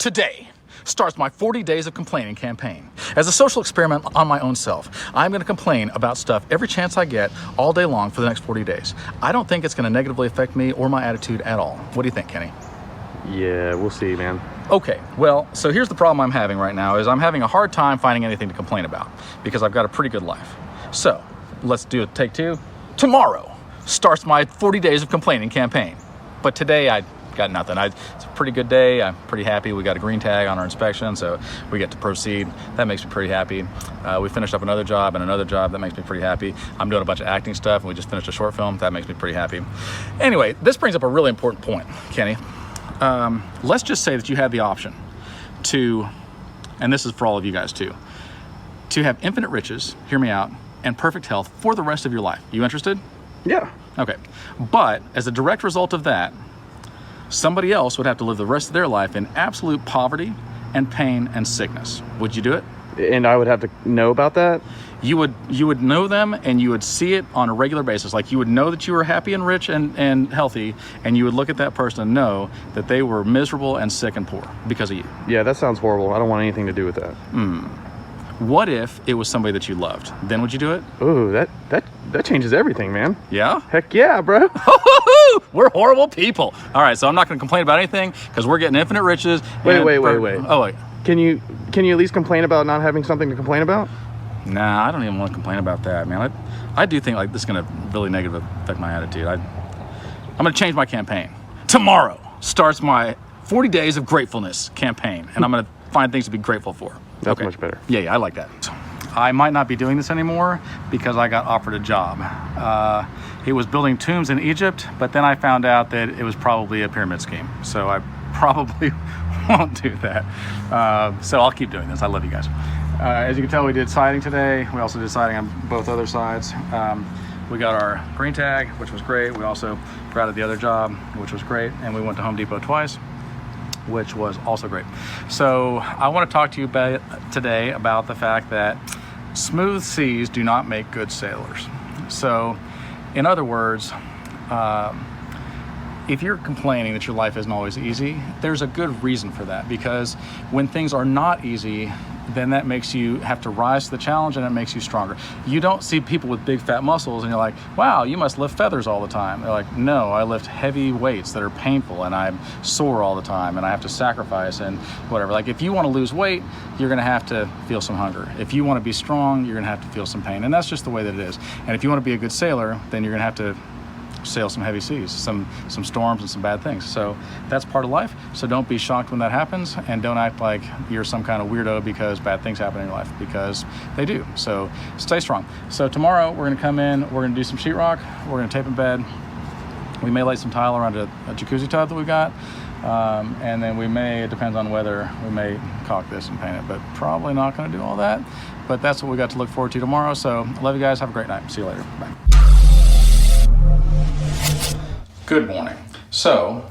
Today starts my 40 days of complaining campaign. As a social experiment on my own self, I'm going to complain about stuff every chance I get all day long for the next 40 days. I don't think it's going to negatively affect me or my attitude at all. What do you think, Kenny? Yeah, we'll see, man. Okay, well, so here's the problem I'm having right now is I'm having a hard time finding anything to complain about because I've got a pretty good life. So let's do a take two. Tomorrow starts my 40 days of complaining campaign. But today I got nothing. It's a pretty good day. I'm pretty happy. We got a green tag on our inspection, so we get to proceed. That makes me pretty happy. We finished up another job and another job. That makes me pretty happy. I'm doing a bunch of acting stuff, and we just finished a short film. That makes me pretty happy. Anyway, this brings up a really important point, Kenny. Let's just say that you have the option to, and this is for all of you guys too, to have infinite riches, hear me out, and perfect health for the rest of your life. You interested? Yeah. Okay. But as a direct result of that, somebody else would have to live the rest of their life in absolute poverty and pain and sickness. Would you do it? And I would have to know about that? You would know them, and you would see it on a regular basis. Like, you would know that you were happy and rich and healthy, and you would look at that person and know that they were miserable and sick and poor because of you. Yeah, that sounds horrible. I don't want anything to do with that. What if it was somebody that you loved? Then would you do it? Ooh, that changes everything, man. Yeah? Heck yeah, bro. We're horrible people. All right, so I'm not going to complain about anything because we're getting infinite riches. Wait. Oh, wait. Can you at least complain about not having something to complain about? Nah, I don't even want to complain about that, man. I do think like this is going to really negatively affect my attitude. I'm going to change my campaign. Tomorrow starts my 40 days of gratefulness campaign, and I'm going to find things to be grateful for. That's much better. Yeah, I like that. I might not be doing this anymore because I got offered a job. It was building tombs in Egypt, but then I found out that it was probably a pyramid scheme. So I probably won't do that. So I'll keep doing this. I love you guys. As you can tell, we did siding today. We also did siding on both other sides. We got our green tag, which was great. We also routed the other job, which was great. And we went to Home Depot twice, which was also great. So I want to talk to you today about the fact that smooth seas do not make good sailors. So in other words, if you're complaining that your life isn't always easy, there's a good reason for that, because when things are not easy, then that makes you have to rise to the challenge, and it makes you stronger. You don't see people with big fat muscles and you're like, wow, you must lift feathers all the time. They're like, no, I lift heavy weights that are painful, and I'm sore all the time, and I have to sacrifice and whatever. Like, if you want to lose weight, you're going to have to feel some hunger. If you want to be strong, you're going to have to feel some pain, and that's just the way that it is. And if you want to be a good sailor, then you're going to have to sail some heavy seas, some storms and some bad things. So that's part of life. So don't be shocked when that happens, and don't act like you're some kind of weirdo because bad things happen in your life, because they do. So stay strong. So tomorrow we're going to come in, we're going to do some sheetrock, we're going to tape in bed. We may lay some tile around a jacuzzi tub that we've got, and then we may, it depends on weather, we may caulk this and paint it, but probably not going to do all that. But that's what we got to look forward to tomorrow. So I love you guys. Have a great night. See you later. Bye. Good morning. So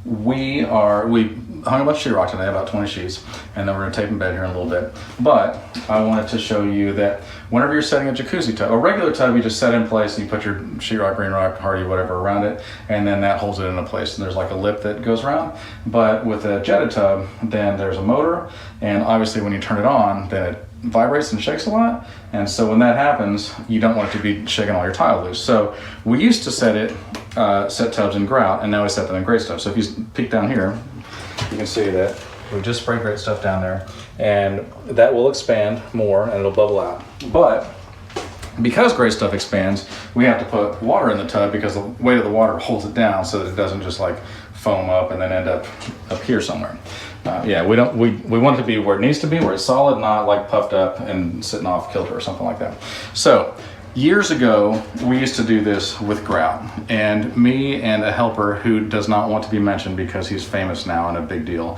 we hung a bunch of sheetrock today, about 20 sheets, and then we're going to tape in bed here in a little bit. But I wanted to show you that whenever you're setting a jacuzzi tub, a regular tub, you just set in place and you put your sheetrock, green rock, hardy, whatever around it, and then that holds it into place. And there's like a lip that goes around. But with a jetted tub, then there's a motor, and obviously when you turn it on, then it vibrates and shakes a lot, and so when that happens, you don't want it to be shaking all your tile loose. So we used to set tubs in grout, and now we set them in great stuff. So if you peek down here, you can see that we just sprayed great stuff down there, and that will expand more and it'll bubble out. But because great stuff expands, we have to put water in the tub because the weight of the water holds it down so that it doesn't just like foam up and then end up here somewhere. We want it to be where it needs to be, where it's solid, not like puffed up and sitting off kilter or something like that. So years ago, we used to do this with grout, and me and a helper who does not want to be mentioned because he's famous now and a big deal,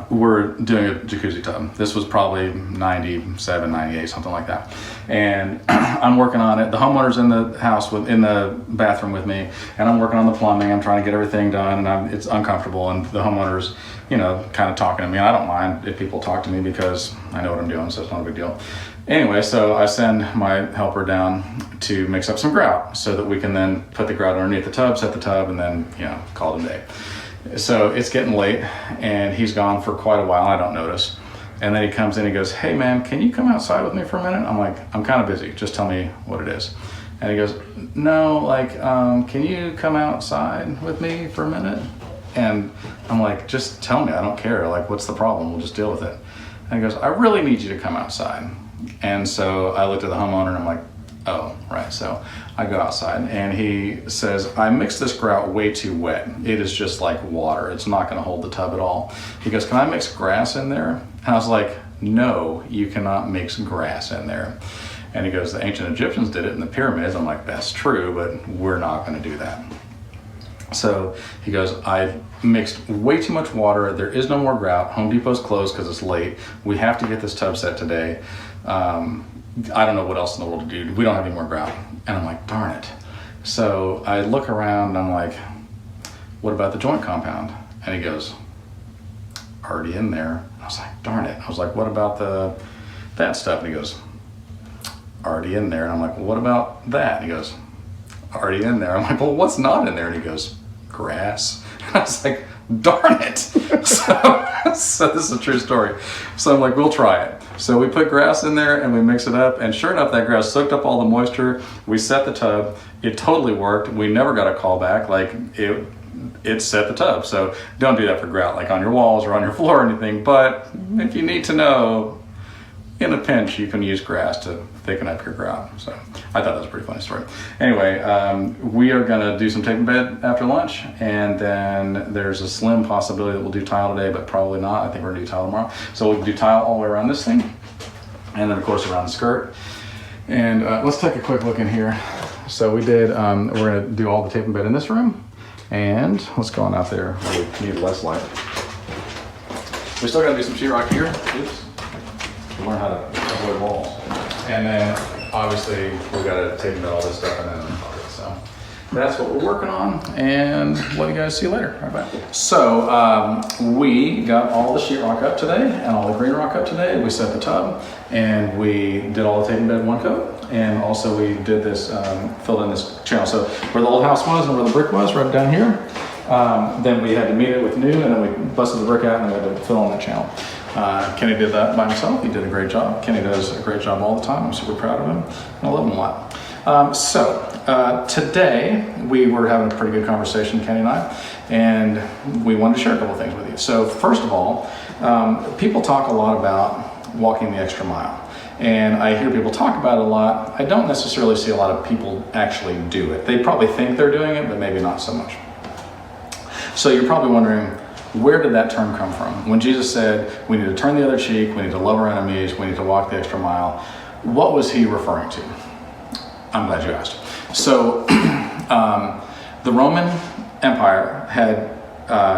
we're doing a jacuzzi tub. This was probably 97, 98, something like that. And I'm working on it. The homeowner's in the house, in the bathroom with me, and I'm working on the plumbing. I'm trying to get everything done, and it's uncomfortable. And the homeowner's, kind of talking to me. I don't mind if people talk to me because I know what I'm doing, so it's not a big deal. Anyway, so I send my helper down to mix up some grout so that we can then put the grout underneath the tub, set the tub, and then, call it a day. So it's getting late, and he's gone for quite a while. I don't notice. And then he comes in, he goes, "Hey man, can you come outside with me for a minute?" I'm like, "I'm kind of busy. Just tell me what it is." And he goes, "No, like, can you come outside with me for a minute?" And I'm like, "Just tell me, I don't care. Like, what's the problem? We'll just deal with it." And he goes, "I really need you to come outside." And so I looked at the homeowner and I'm like, "Oh, right." So I go outside and he says, "I mixed this grout way too wet. It is just like water. It's not gonna hold the tub at all." He goes, "Can I mix grass in there?" And I was like, "No, you cannot mix grass in there." And he goes, "The ancient Egyptians did it in the pyramids." I'm like, "That's true, but we're not gonna do that." So he goes, "I mixed way too much water. There is no more grout. Home Depot's closed because it's late. We have to get this tub set today. I don't know what else in the world to do. We don't have any more grout." And I'm like, "Darn it." So I look around and I'm like, "What about the joint compound?" And he goes, "Already in there." I was like, "Darn it." I was like, "What about that stuff?" And he goes, "Already in there." And I'm like, "Well, what about that?" And he goes, "Already in there." I'm like, "Well, what's not in there?" And he goes, "Grass." And I was like, "Darn it." So this is a true story. So I'm like, "We'll try it." So we put grass in there and we mix it up, and sure enough, that grass soaked up all the moisture. We set the tub. It totally worked. We never got a call back. Like, it set the tub. So don't do that for grout, like on your walls or on your floor or anything. But if you need to know, in a pinch, you can use grass to thicken up your grout. So I thought that was a pretty funny story. Anyway, we are gonna do some tape and bed after lunch, and then there's a slim possibility that we'll do tile today, but probably not. I think we're gonna do tile tomorrow. So we'll do tile all the way around this thing, and then of course around the skirt. And let's take a quick look in here. So we did, we're gonna do all the tape and bed in this room, and let's go on out there where we need less light. We still gotta do some sheetrock here. Oops. Learn how to avoid walls. And then obviously we gotta tape and all this stuff and then unplug it. So that's what we're working on, and we'll let you guys see later. All right, bye. So we got all the sheetrock up today and all the green rock up today. We set the tub and we did all the tape and bed one coat, and also we did this, filled in this channel. So where the old house was and where the brick was, right down here, then we had to meet it with new, and then we busted the brick out and we had to fill in that channel. Kenny did that by himself. He did a great job. Kenny does a great job all the time. I'm super proud of him, and I love him a lot. Today we were having a pretty good conversation, Kenny and I, and we wanted to share a couple things with you. So first of all, people talk a lot about walking the extra mile, and I hear people talk about it a lot. I don't necessarily see a lot of people actually do it. They probably think they're doing it, but maybe not so much. So you're probably wondering, where did that term come from? When Jesus said, we need to turn the other cheek, we need to love our enemies, we need to walk the extra mile, what was he referring to? I'm glad you asked. So the Roman Empire had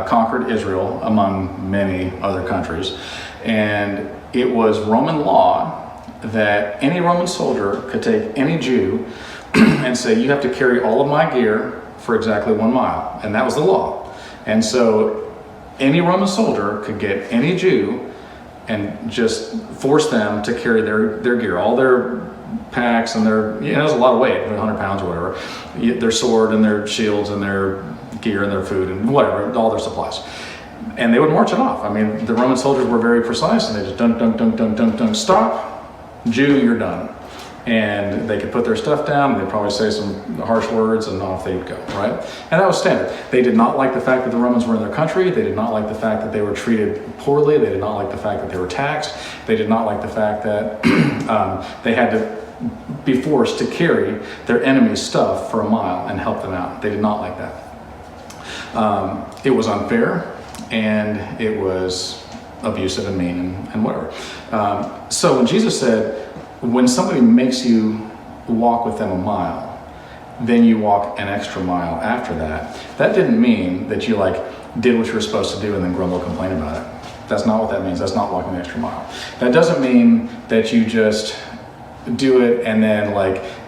conquered Israel among many other countries, and it was Roman law that any Roman soldier could take any Jew and say, "You have to carry all of my gear for exactly 1 mile," and that was the law. And so any Roman soldier could get any Jew and just force them to carry their gear, all their packs and their, it was a lot of weight, 100 pounds or whatever, their sword and their shields and their gear and their food and whatever, all their supplies. And they would march it off. I mean, the Roman soldiers were very precise, and they just dunk, dunk, dunk, dunk, dunk, dunk, stop, Jew, you're done. And they could put their stuff down, and they'd probably say some harsh words, and off they'd go, right? And that was standard. They did not like the fact that the Romans were in their country. They did not like the fact that they were treated poorly. They did not like the fact that they were taxed. They did not like the fact that they had to be forced to carry their enemy's stuff for a mile and help them out. They did not like that. It was unfair, and it was abusive and mean and whatever. So when Jesus said, when somebody makes you walk with them a mile, then you walk an extra mile after that, that didn't mean that you did what you were supposed to do and then grumble and complain about it. That's not what that means. That's not walking the extra mile. That doesn't mean that you just do it and then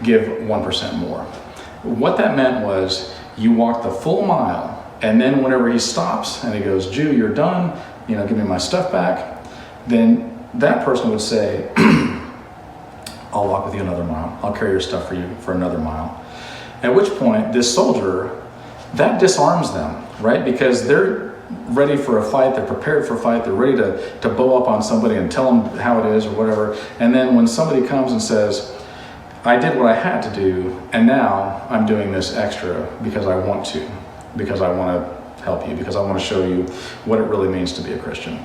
give 1% more. What that meant was you walk the full mile, and then whenever he stops and he goes, "Jew, you're done, give me my stuff back," then that person would say, "I'll walk with you another mile. I'll carry your stuff for you for another mile." At which point, this soldier, that disarms them, right? Because they're ready for a fight, they're prepared for a fight, they're ready to bow up on somebody and tell them how it is or whatever. And then when somebody comes and says, I did what I had to do, and now I'm doing this extra because I want to, because I want to help you, because I want to show you what it really means to be a Christian.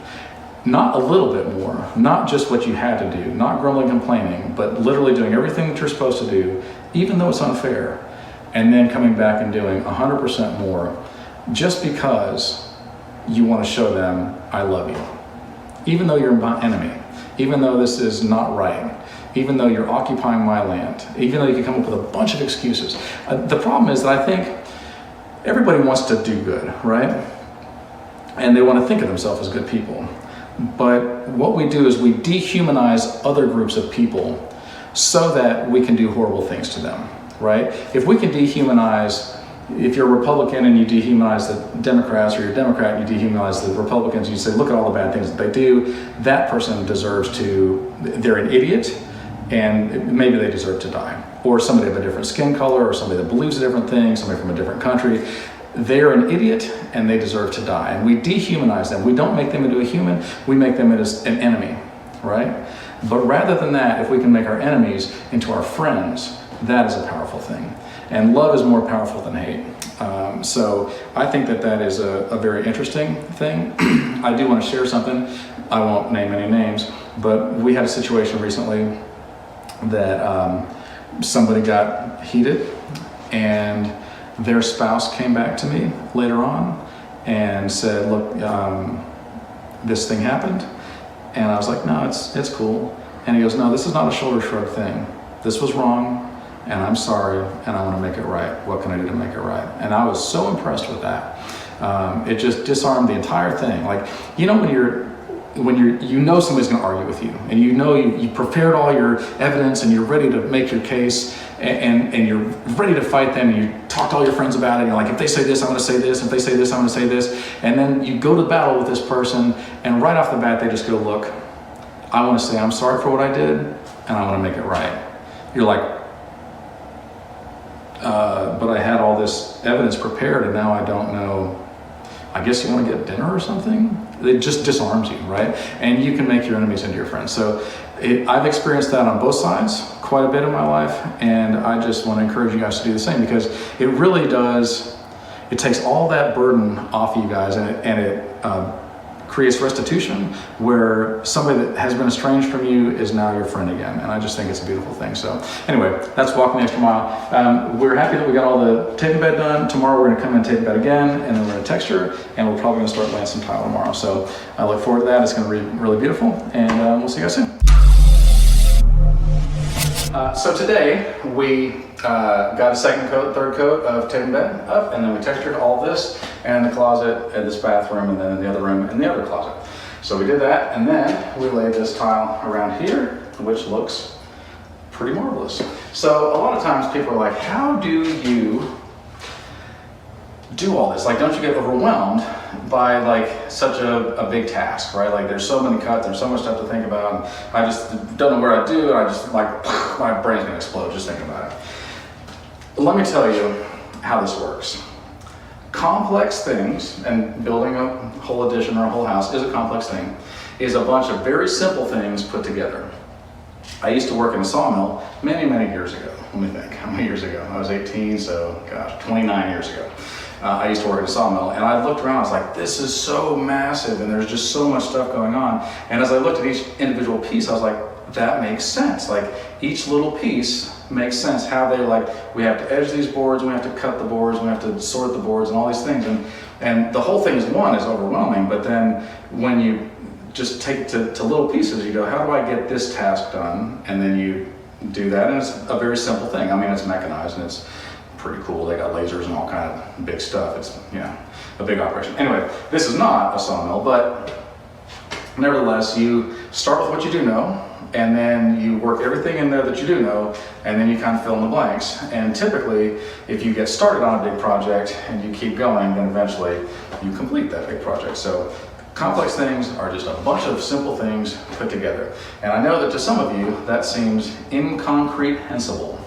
Not a little bit more, not just what you had to do, not grumbling, complaining, but literally doing everything that you're supposed to do, even though it's unfair, and then coming back and doing 100% more, just because you want to show them, I love you. Even though you're my enemy, even though this is not right, even though you're occupying my land, even though you can come up with a bunch of excuses. The problem is that I think everybody wants to do good, right? And they want to think of themselves as good people. But what we do is we dehumanize other groups of people so that we can do horrible things to them, right? If we can dehumanize, if you're a Republican and you dehumanize the Democrats, or you're a Democrat and you dehumanize the Republicans, you say, look at all the bad things that they do, that person deserves to, they're an idiot, and maybe they deserve to die. Or somebody of a different skin color, or somebody that believes a different thing, somebody from a different country. They're an idiot and they deserve to die. And we dehumanize them. We don't make them into a human, we make them into an enemy, right? But rather than that, if we can make our enemies into our friends, that is a powerful thing. And love is more powerful than hate. So I think that that is a very interesting thing. I do want to share something. I won't name any names, but we had a situation recently that somebody got heated, and their spouse came back to me later on and said, look, this thing happened. And I was like, no, it's cool. And he goes, no, this is not a shoulder shrug thing. This was wrong, and I'm sorry, and I want to make it right. What can I do to make it right? And I was so impressed with that. It just disarmed the entire thing. Like, you know, when you know somebody's going to argue with you, and you know you prepared all your evidence and you're ready to make your case, and you're ready to fight them, and you talk to all your friends about it, and you're like, if they say this, I'm going to say this, if they say this, I'm going to say this, and then you go to battle with this person, and right off the bat they just go, look, I want to say I'm sorry for what I did, and I want to make it right. You're like, but I had all this evidence prepared, and now I don't know. I guess you want to get dinner or something? It just disarms you, right? And you can make your enemies into your friends. So I've experienced that on both sides quite a bit in my life, and I just want to encourage you guys to do the same, because it really does, it takes all that burden off you guys, and it creates restitution, where somebody that has been estranged from you is now your friend again. And I just think it's a beautiful thing. So anyway, that's walking the extra mile. We're happy that we got all the tape and bed done. Tomorrow we're going to come in and tape and bed again, and then we're going to texture, and we're probably going to start laying some tile tomorrow. So I look forward to that. It's going to be really beautiful, and we'll see you guys soon. So today we got a second coat, third coat of tape and bed up, and then we textured all this, and the closet, and this bathroom, and then in the other room, and the other closet. So we did that, and then we laid this tile around here, which looks pretty marvelous. So a lot of times people are like, how do you do all this? Like, don't you get overwhelmed by like such a big task, right? Like, there's so many cuts, there's so much stuff to think about, and I just don't know where I do, and I just like, my brain's gonna explode just thinking about it. Let me tell you how this works. Complex things, and building a whole addition or a whole house is a complex thing, is a bunch of very simple things put together. I used to work in a sawmill many, many years ago. Let me think, how many years ago? I was 18, so gosh, 29 years ago. I used to work in a sawmill, and I looked around, I was like, this is so massive, and there's just so much stuff going on. And as I looked at each individual piece, I was like, that makes sense. Like, each little piece makes sense, how they, like, we have to edge these boards, we have to cut the boards, we have to sort the boards, and all these things. And the whole thing is overwhelming, but then when you just take it to little pieces, you go, how do I get this task done? And then you do that, and it's a very simple thing. I mean, it's mechanized, and it's pretty cool. They got lasers and all kind of big stuff. It's, you know, a big operation. Anyway, this is not a sawmill, but nevertheless, you start with what you do know, and then you work everything in there that you do know, and then you kind of fill in the blanks. And typically, if you get started on a big project and you keep going, then eventually you complete that big project. So complex things are just a bunch of simple things put together. And I know that to some of you, that seems incomprehensible,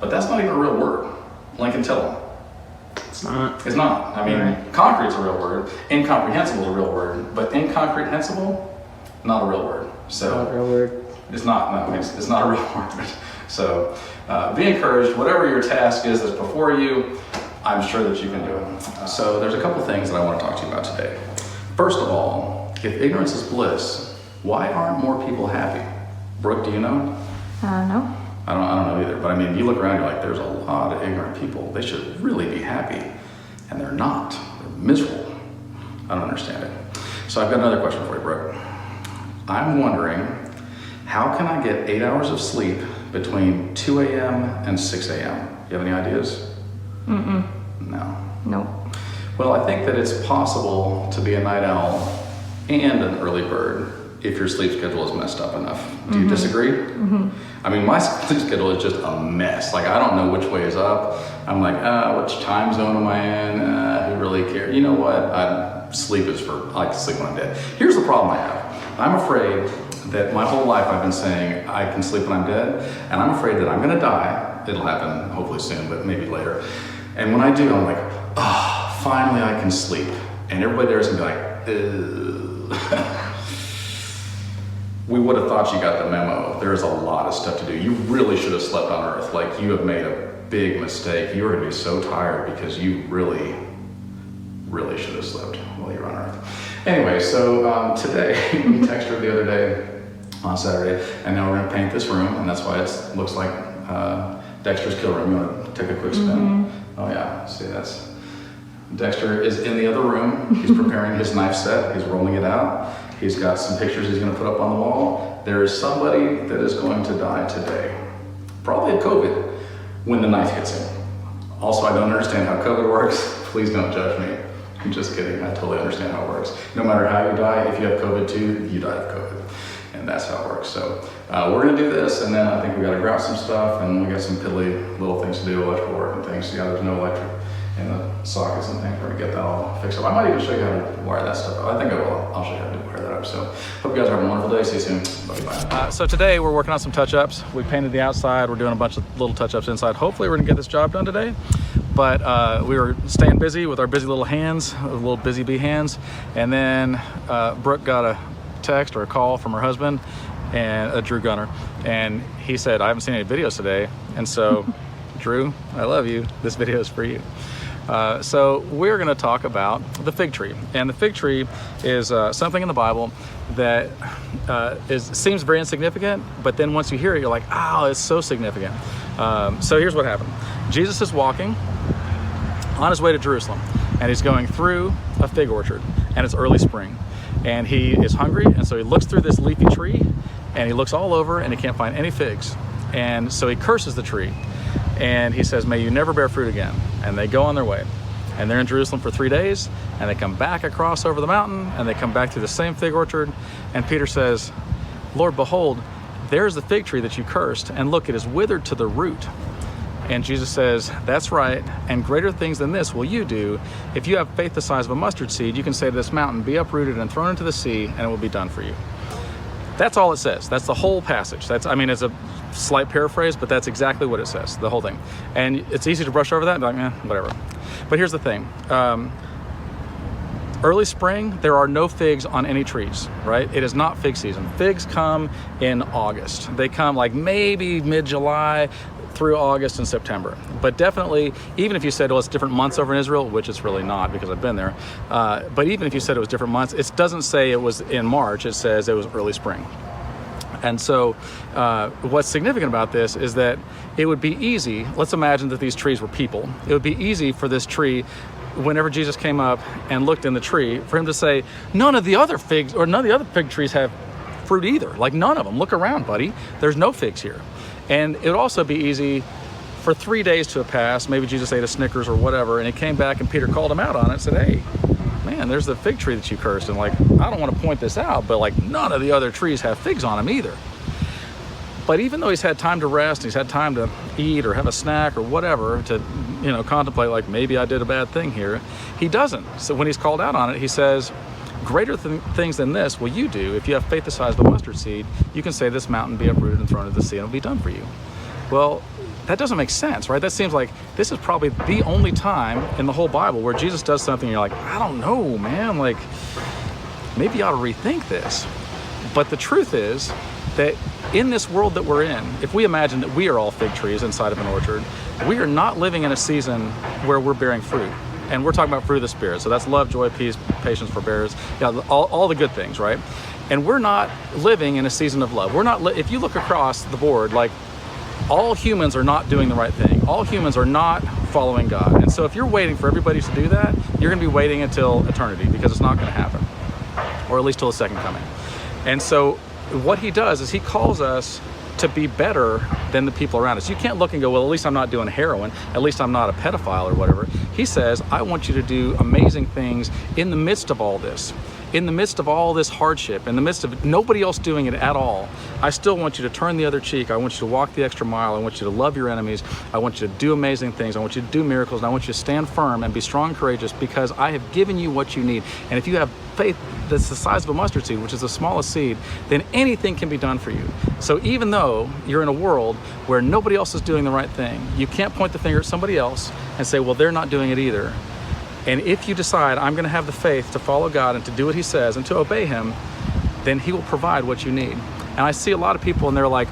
but that's not even a real word. Lincoln, tell them. It's not. It's not. I mean, concrete's a real word. Incomprehensible is a real word. But incomprehensible, not a real word. So Not a real word. it's not. No, it's not a real word. So be encouraged. Whatever your task is that's before you, I'm sure that you can do it. So there's a couple things that I want to talk to you about today. First of all, if ignorance is bliss, why aren't more people happy? Brooke, do you know? No. I don't know either, but I mean, you look around, you're like, there's a lot of ignorant people. They should really be happy, and they're not. They're miserable. I don't understand it. So I've got another question for you, Brooke. I'm wondering, how can I get 8 hours of sleep between 2 a.m. and 6 a.m.? You have any ideas? No. Nope. Well, I think that it's possible to be a night owl and an early bird if your sleep schedule is messed up enough. Do you disagree? I mean, my sleep schedule is just a mess. Like, I don't know which way is up. I'm like, which time zone am I in? Who really cares? You know what? Sleep is for, I like to sleep when I'm dead. Here's the problem I have. I'm afraid that my whole life I've been saying I can sleep when I'm dead, and I'm afraid that I'm gonna die. It'll happen hopefully soon, but maybe later. And when I do, I'm like, finally I can sleep. And everybody there is gonna be like, ugh. We would have thought you got the memo. There is a lot of stuff to do. You really should have slept on Earth. Like, you have made a big mistake. You are gonna be so tired because you really should have slept while you were on Earth. Anyway, so today, we texted her the other day on Saturday, and now we're gonna paint this room, and that's why it looks like Dexter's kill room. You wanna take a quick spin? Oh yeah, see, that's, Dexter is in the other room. He's preparing his knife set. He's rolling it out. He's got some pictures he's going to put up on the wall. There is somebody that is going to die today, probably of COVID, when the knife hits him. Also, I don't understand how COVID works. Please don't judge me. I'm just kidding. I totally understand how it works. No matter how you die, if you have COVID too, you die of COVID. And that's how it works. So we're going to do this, and then I think we got to grab some stuff, and we got some piddly little things to do, electrical work and things. Yeah, there's no electric in the sockets and things. We're gonna get that all fixed up. I might even show you how to wire that stuff up. I think I will. I'll show you how to wire that up. So hope you guys have a wonderful day. See you soon. Bye. So today we're working on some touch-ups. We painted the outside. We're doing a bunch of little touch-ups inside. Hopefully we're gonna get this job done today. But we were staying busy with our busy little hands, little busy bee hands. And then Brooke got a text or a call from her husband, and Drew Gunner. And he said, I haven't seen any videos today. And so, Drew, I love you. This video is for you. So we're going to talk about the fig tree, and the fig tree is something in the Bible that seems very insignificant, but then once you hear it, you're like, oh, it's so significant. So here's what happened. Jesus is walking on his way to Jerusalem, and he's going through a fig orchard, and it's early spring, and he is hungry, and so he looks through this leafy tree, and he looks all over, and he can't find any figs, and so he curses the tree. And he says, may you never bear fruit again. And they go on their way. And they're in Jerusalem for 3 days, and they come back across over the mountain, and they come back through the same fig orchard. And Peter says, Lord, behold, there's the fig tree that you cursed, and look, it is withered to the root. And Jesus says, that's right, and greater things than this will you do. If you have faith the size of a mustard seed, you can say to this mountain, be uprooted and thrown into the sea, and it will be done for you. That's all it says. That's the whole passage. It's a slight paraphrase, but that's exactly what it says, the whole thing. And it's easy to brush over that and be like, whatever. But here's the thing. Early spring, there are no figs on any trees, right? It is not fig season. Figs come in August. They come like maybe mid-July through August and September. But definitely, even if you said, well, it's different months over in Israel, which it's really not because I've been there, but even if you said it was different months, it doesn't say it was in March, it says it was early spring. And so what's significant about this is that it would be easy, let's imagine that these trees were people, it would be easy for this tree, whenever Jesus came up and looked in the tree, for him to say, none of the other figs, or none of the other fig trees have fruit either. Like, none of them. Look around, buddy. There's no figs here. And it would also be easy for 3 days to have passed, maybe Jesus ate a Snickers or whatever, and he came back and Peter called him out on it and said, hey, man, there's the fig tree that you cursed. And like, I don't want to point this out, but like, none of the other trees have figs on them either. But even though he's had time to rest, he's had time to eat or have a snack or whatever to, contemplate like, maybe I did a bad thing here, he doesn't. So when he's called out on it, he says, greater things than this will you do. If you have faith the size of a mustard seed, you can say this mountain be uprooted and thrown into the sea and it'll be done for you. Well, that doesn't make sense, right? That seems like this is probably the only time in the whole Bible where Jesus does something and you're like, I don't know, man, like maybe you ought to rethink this. But the truth is that in this world that we're in, if we imagine that we are all fig trees inside of an orchard, we are not living in a season where we're bearing fruit. And we're talking about fruit of the Spirit. So that's love, joy, peace, patience, forbearance, all the good things, right? And we're not living in a season of love. We're not, if you look across the board, like all humans are not doing the right thing. All humans are not following God. And so if you're waiting for everybody to do that, you're gonna be waiting until eternity because it's not gonna happen, or at least till the second coming. And so what he does is he calls us to be better than the people around us. You can't look and go, well, at least I'm not doing heroin. At least I'm not a pedophile or whatever. He says, I want you to do amazing things in the midst of all this. In the midst of all this hardship, in the midst of nobody else doing it at all, I still want you to turn the other cheek. I want you to walk the extra mile. I want you to love your enemies. I want you to do amazing things. I want you to do miracles. And I want you to stand firm and be strong and courageous because I have given you what you need. And if you have faith that's the size of a mustard seed, which is the smallest seed, then anything can be done for you. So even though you're in a world where nobody else is doing the right thing, you can't point the finger at somebody else and say, well, they're not doing it either. And if you decide, I'm gonna have the faith to follow God and to do what he says and to obey him, then he will provide what you need. And I see a lot of people and they're like,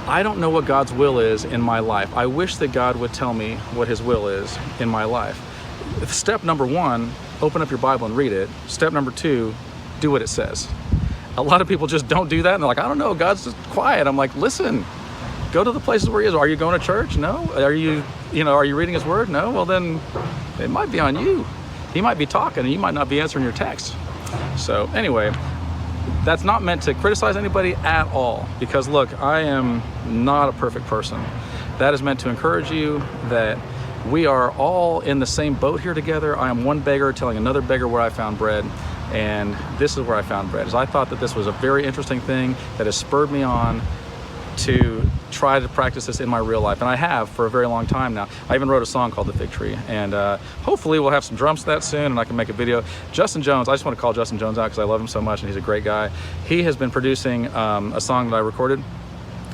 I don't know what God's will is in my life. I wish that God would tell me what his will is in my life. Step number one, open up your Bible and read it. Step number two, do what it says. A lot of people just don't do that and they're like, I don't know, God's just quiet. I'm like, listen, go to the places where he is. Are you going to church? No. Are you reading his word? No. Well, then it might be on you. He might be talking and you might not be answering your text. So anyway, that's not meant to criticize anybody at all because look, I am not a perfect person. That is meant to encourage you that we are all in the same boat here together. I am one beggar telling another beggar where I found bread, and this is where I found bread. Is I thought that this was a very interesting thing that has spurred me on to try to practice this in my real life, and I have for a very long time now. I even wrote a song called The Fig Tree, and hopefully we'll have some drums to that soon and I can make a video. Justin Jones, I just want to call Justin Jones out because I love him so much and he's a great guy. He has been producing a song that I recorded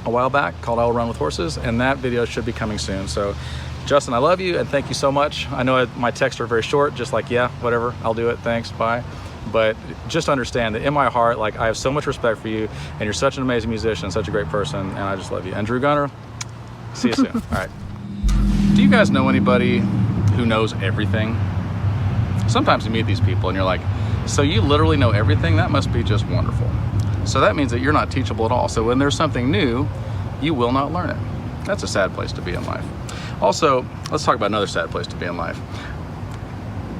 a while back called I Will Run With Horses, and that video should be coming soon. So Justin, I love you and thank you so much. I know my texts are very short, just like, yeah, whatever, I'll do it, thanks, bye. But just understand that in my heart, like, I have so much respect for you and you're such an amazing musician, such a great person, and I just love you. And Drew Gunner, see you soon. All right. Do you guys know anybody who knows everything? Sometimes you meet these people and you're like, so you literally know everything? That must be just wonderful. So that means that you're not teachable at all. So when there's something new, you will not learn it. That's a sad place to be in life. Also, let's talk about another sad place to be in life.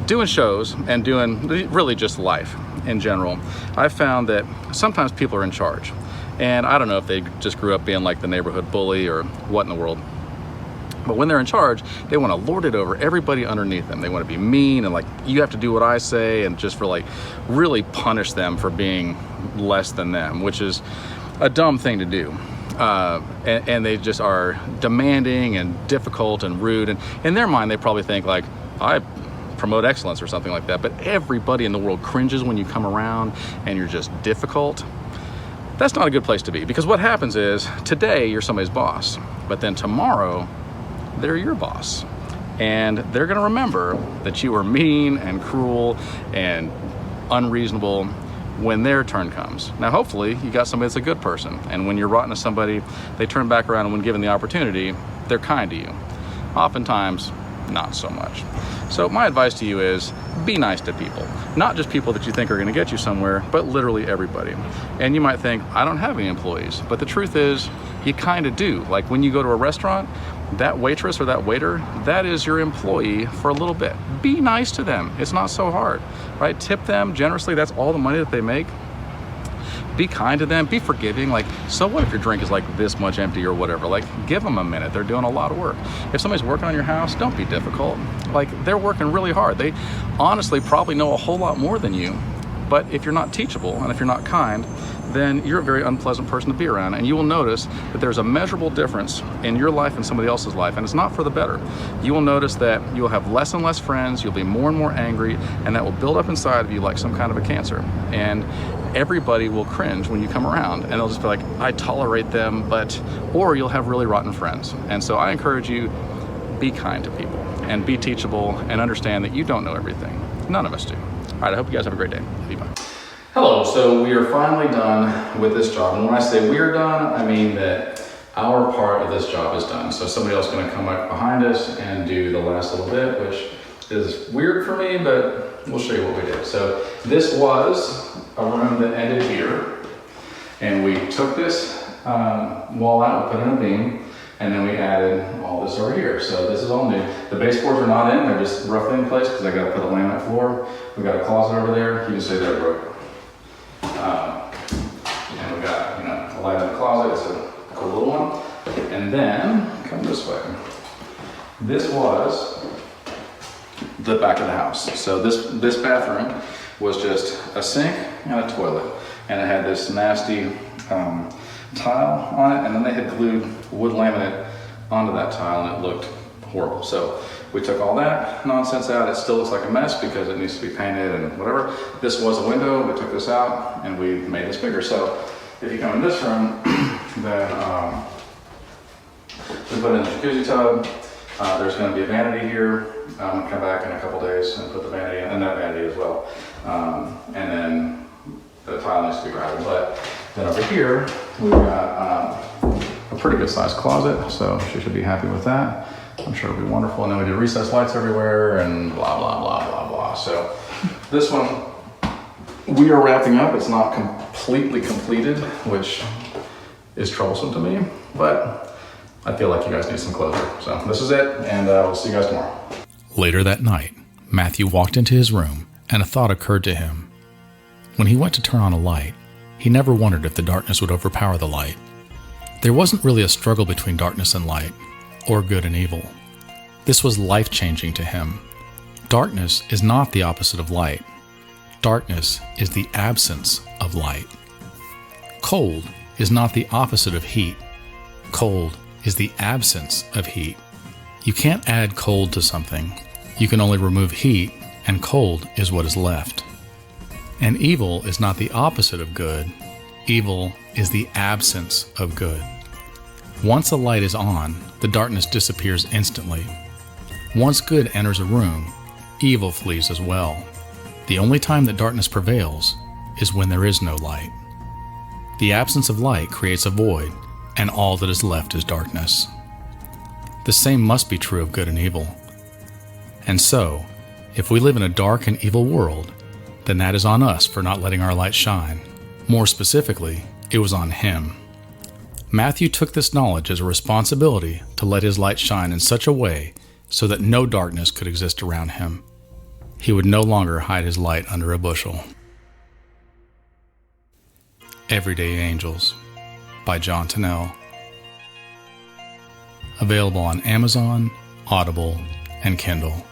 Doing shows and doing really just life in general, I've found that sometimes people are in charge. And I don't know if they just grew up being like the neighborhood bully or what in the world. But when they're in charge, they want to lord it over everybody underneath them. They want to be mean and like, you have to do what I say, and just for like really punish them for being less than them, which is a dumb thing to do. And they just are demanding and difficult and rude. And in their mind, they probably think like, I promote excellence or something like that. But everybody in the world cringes when you come around and you're just difficult. That's not a good place to be, because what happens is today you're somebody's boss, but then tomorrow they're your boss. And they're gonna remember that you were mean and cruel and unreasonable when their turn comes. Now, hopefully you got somebody that's a good person, and when you're rotten to somebody, they turn back around, and when given the opportunity, they're kind to you. Oftentimes, not so much. So my advice to you is be nice to people. Not just people that you think are gonna get you somewhere, but literally everybody. And you might think, I don't have any employees, but the truth is, you kinda do. Like when you go to a restaurant, that waitress or that waiter, that is your employee for a little bit. Be nice to them. It's not so hard, right? Tip them generously. That's all the money that they make. Be kind to them, be forgiving. Like, so what if your drink is like this much empty or whatever? Like, give them a minute. They're doing a lot of work. If somebody's working on your house, don't be difficult. Like, they're working really hard. They honestly probably know a whole lot more than you. But if you're not teachable and if you're not kind, then you're a very unpleasant person to be around, and you will notice that there's a measurable difference in your life and somebody else's life, and it's not for the better. You will notice that you will have less and less friends, you'll be more and more angry, and that will build up inside of you like some kind of a cancer. And everybody will cringe when you come around, and they'll just be like, I tolerate them, or you'll have really rotten friends. And so I encourage you, be kind to people and be teachable and understand that you don't know everything. None of us do. All right, I hope you guys have a great day. Bye. Hello, so we are finally done with this job. And when I say we're done, I mean that our part of this job is done. So somebody else is gonna come up behind us and do the last little bit, which is weird for me, but we'll show you what we did. So this was a room that ended here. And we took this wall out, we put in a beam, and then we added all this over here. So this is all new. The baseboards are not in, they're just roughly in place because I gotta put a laminate floor. We got a closet over there. You can see they're broken. And we got, a laminate closet. It's a cool little one. And then, come this way. This was the back of the house. So this bathroom was just a sink and a toilet. And it had this nasty tile on it, and then they had glued wood laminate onto that tile, and it looked horrible. So we took all that nonsense out. It still looks like a mess because it needs to be painted and whatever. This was a window. We took this out and we made this bigger. So if you come in this room, then we put in the jacuzzi tub. There's going to be a vanity here. I'm going to come back in a couple days and put the vanity in, and that vanity as well. And then the tile needs to be grouted. But then over here, we've got a pretty good sized closet, so she should be happy with that. I'm sure it'll be wonderful. And then we did recessed lights everywhere and blah, blah, blah, blah, blah. So this one, we are wrapping up. It's not completely completed, which is troublesome to me, but I feel like you guys need some closure. So this is it, and we'll see you guys tomorrow. Later that night, Matthew walked into his room and a thought occurred to him. When he went to turn on a light, he never wondered if the darkness would overpower the light. There wasn't really a struggle between darkness and light, or good and evil. This was life-changing to him. Darkness is not the opposite of light. Darkness is the absence of light. Cold is not the opposite of heat. Cold is the absence of heat. You can't add cold to something. You can only remove heat, and cold is what is left. And evil is not the opposite of good. Evil is the absence of good. Once a light is on, the darkness disappears instantly. Once good enters a room, evil flees as well. The only time that darkness prevails is when there is no light. The absence of light creates a void, and all that is left is darkness. The same must be true of good and evil. And so, if we live in a dark and evil world, then that is on us for not letting our light shine. More specifically, it was on him. Matthew took this knowledge as a responsibility to let his light shine in such a way so that no darkness could exist around him. He would no longer hide his light under a bushel. Everyday Angels by John Tennell. Available on Amazon, Audible, and Kindle.